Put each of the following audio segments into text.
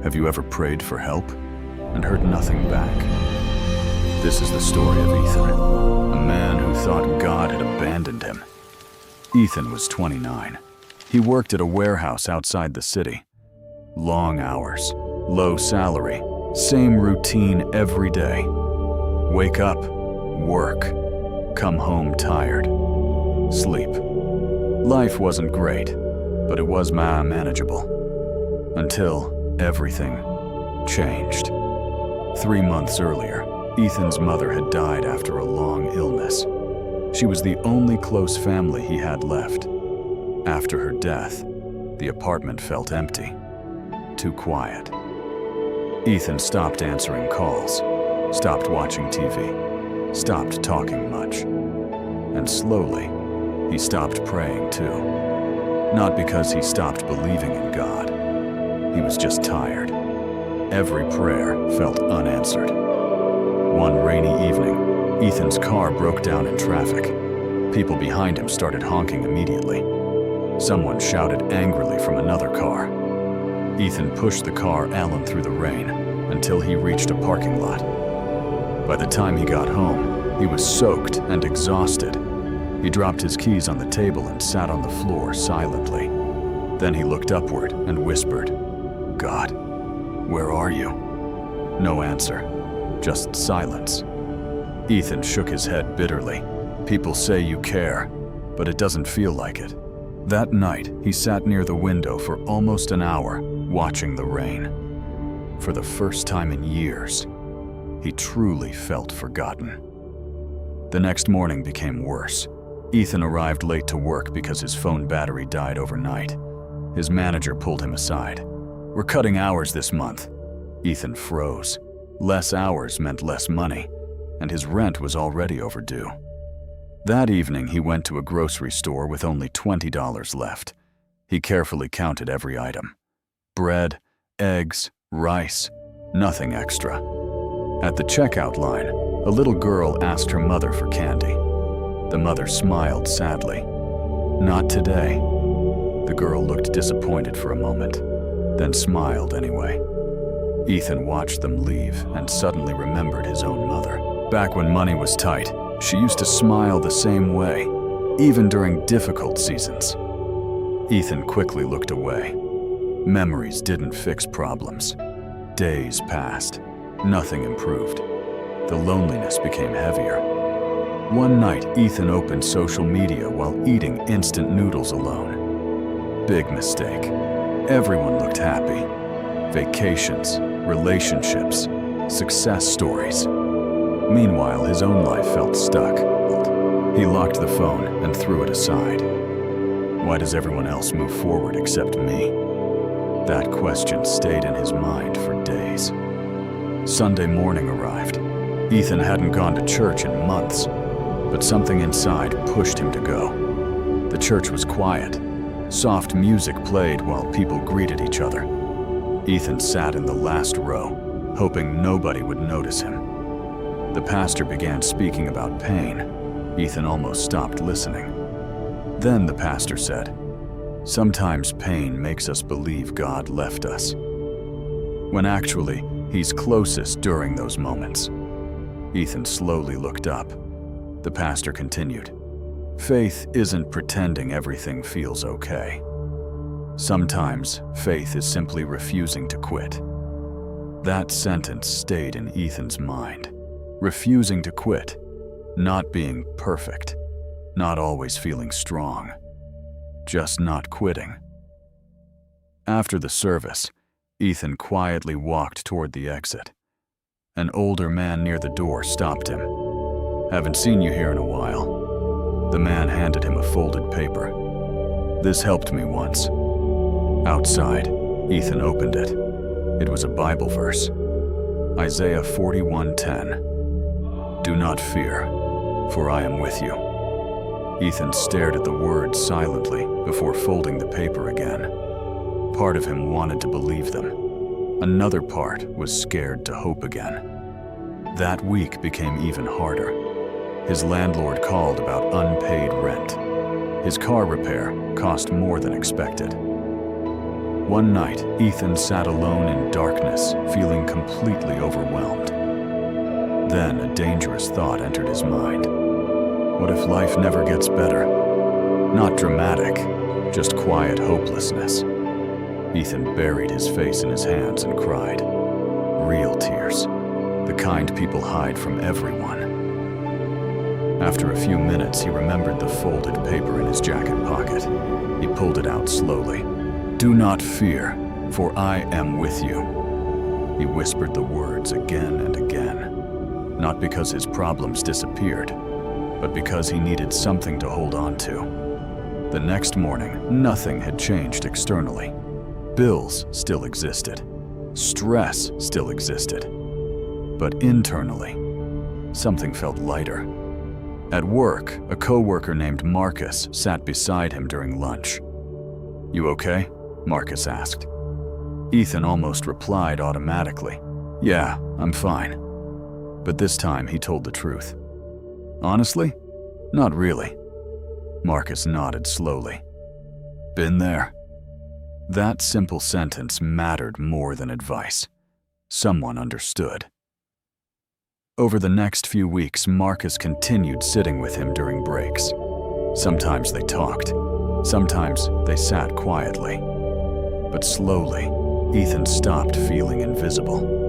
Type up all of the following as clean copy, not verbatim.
Have you ever prayed for help and heard nothing back? This is the story of Ethan, a man who thought God had abandoned him. Ethan was 29. He worked at a warehouse outside the city. Long hours, low salary, same routine every day. Wake up, work, come home tired, sleep. Life wasn't great, but it was manageable. Until everything changed. 3 months earlier, Ethan's mother had died after a long illness. She was the only close family he had left. After her death, the apartment felt empty, too quiet. Ethan stopped answering calls, stopped watching TV, stopped talking much. And slowly, he stopped praying too. Not because he stopped believing in God. He was just tired. Every prayer felt unanswered. One rainy evening, Ethan's car broke down in traffic. People behind him started honking immediately. Someone shouted angrily from another car. Ethan pushed the car Allen through the rain until he reached a parking lot. By the time he got home, he was soaked and exhausted. He dropped his keys on the table and sat on the floor silently. Then he looked upward and whispered, "God, where are you?" No answer, just silence. Ethan shook his head bitterly. People say you care, but it doesn't feel like it. That night, he sat near the window for almost an hour, watching the rain. For the first time in years, he truly felt forgotten. The next morning became worse. Ethan arrived late to work because his phone battery died overnight. His manager pulled him aside. "We're cutting hours this month." Ethan froze. Less hours meant less money, and his rent was already overdue. That evening, he went to a grocery store with only $20 left. He carefully counted every item. Bread, eggs, rice, nothing extra. At the checkout line, a little girl asked her mother for candy. The mother smiled sadly. "Not today." The girl looked disappointed for a moment, then smiled anyway. Ethan watched them leave and suddenly remembered his own mother. Back when money was tight, she used to smile the same way, even during difficult seasons. Ethan quickly looked away. Memories didn't fix problems. Days passed. Nothing improved. The loneliness became heavier. One night, Ethan opened social media while eating instant noodles alone. Big mistake. Everyone looked happy. Vacations, relationships, success stories. Meanwhile, his own life felt stuck. He locked the phone and threw it aside. Why does everyone else move forward except me? That question stayed in his mind for days. Sunday morning arrived. Ethan hadn't gone to church in months, but something inside pushed him to go. The church was quiet. Soft music played while people greeted each other. Ethan sat in the last row, hoping nobody would notice him. The pastor began speaking about pain. Ethan almost stopped listening. Then the pastor said, "Sometimes pain makes us believe God left us, when actually, He's closest during those moments." Ethan slowly looked up. The pastor continued, "Faith isn't pretending everything feels okay. Sometimes, faith is simply refusing to quit." That sentence stayed in Ethan's mind. Refusing to quit, not being perfect, not always feeling strong, just not quitting. After the service, Ethan quietly walked toward the exit. An older man near the door stopped him. "Haven't seen you here in a while." The man handed him a folded paper. "This helped me once." Outside, Ethan opened it. It was a Bible verse. Isaiah 41:10. "Do not fear, for I am with you." Ethan stared at the words silently before folding the paper again. Part of him wanted to believe them. Another part was scared to hope again. That week became even harder. His landlord called about unpaid rent. His car repair cost more than expected. One night, Ethan sat alone in darkness. completely overwhelmed. Then a dangerous thought entered his mind. What if life never gets better? Not dramatic, just quiet hopelessness. Ethan buried his face in his hands and cried. Real tears, the kind people hide from everyone. After a few minutes, he remembered the folded paper in his jacket pocket. He pulled it out slowly. Do not fear, for I am with you. He whispered the words again and again, not because his problems disappeared, but because he needed something to hold on to. The next morning, nothing had changed externally. Bills still existed. Stress still existed. But internally, something felt lighter. At work, a coworker named Marcus sat beside him during lunch. You okay? Marcus asked. Ethan almost replied automatically. Yeah, I'm fine. But this time he told the truth. Honestly? Not really. Marcus nodded slowly. Been there. That simple sentence mattered more than advice. Someone understood. Over the next few weeks, Marcus continued sitting with him during breaks. Sometimes they talked. Sometimes they sat quietly. But slowly, Ethan stopped feeling invisible.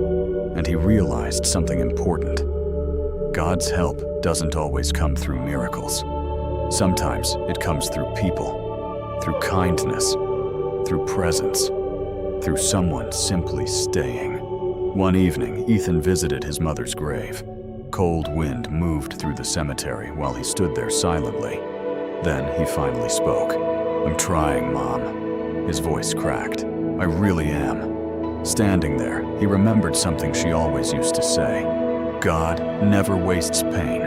And he realized something important. God's help doesn't always come through miracles. Sometimes it comes through people, through kindness, through presence, through someone simply staying. One evening, Ethan visited his mother's grave. Cold wind moved through the cemetery while he stood there silently. Then he finally spoke. I'm trying, Mom. His voice cracked. I really am. Standing there, he remembered something she always used to say. God never wastes pain.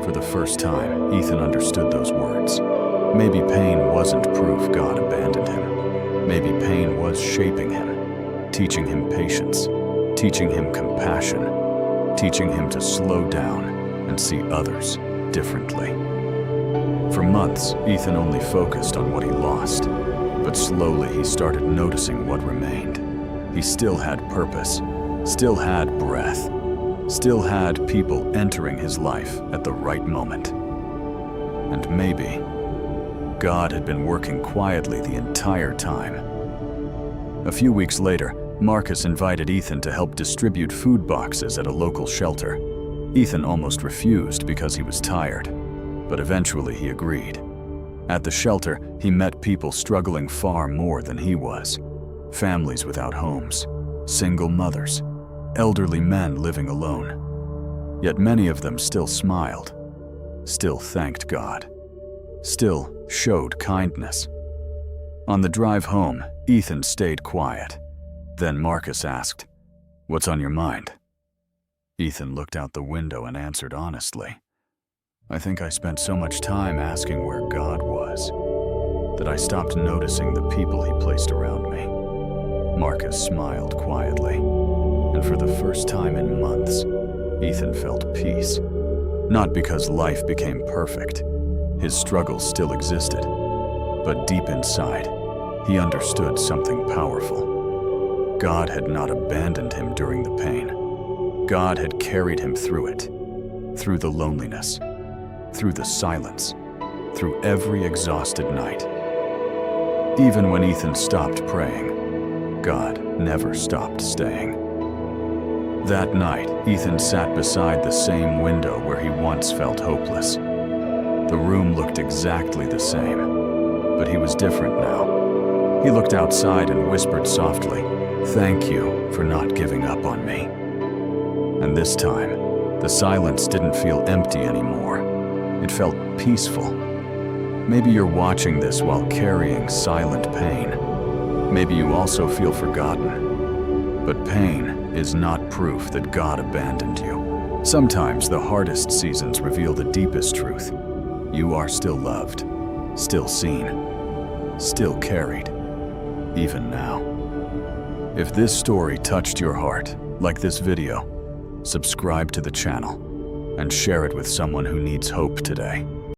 For the first time, Ethan understood those words. Maybe pain wasn't proof God abandoned him. Maybe pain was shaping him, teaching him patience, teaching him compassion, teaching him to slow down and see others differently. For months, Ethan only focused on what he lost, but slowly he started noticing what remained. He still had purpose, still had breath, still had people entering his life at the right moment. And maybe God had been working quietly the entire time. A few weeks later, Marcus invited Ethan to help distribute food boxes at a local shelter. Ethan almost refused because he was tired, but eventually he agreed. At the shelter, he met people struggling far more than he was. Families without homes, single mothers, elderly men living alone. Yet many of them still smiled, still thanked God, still showed kindness. On the drive home, Ethan stayed quiet. Then Marcus asked, "What's on your mind?" Ethan looked out the window and answered honestly, "I think I spent so much time asking where God was, that I stopped noticing the people he placed around me." Marcus smiled quietly, and for the first time in months, Ethan felt peace. Not because life became perfect. His struggles still existed, but deep inside, he understood something powerful. God had not abandoned him during the pain. God had carried him through it, through the loneliness, through the silence, through every exhausted night. Even when Ethan stopped praying, God never stopped staying. That night, Ethan sat beside the same window where he once felt hopeless. The room looked exactly the same, but he was different now. He looked outside and whispered softly, "Thank you for not giving up on me." And this time, the silence didn't feel empty anymore. It felt peaceful. Maybe you're watching this while carrying silent pain. Maybe you also feel forgotten. But pain is not proof that God abandoned you. Sometimes the hardest seasons reveal the deepest truth. You are still loved, still seen, still carried, even now. If this story touched your heart, like this video, subscribe to the channel and share it with someone who needs hope today.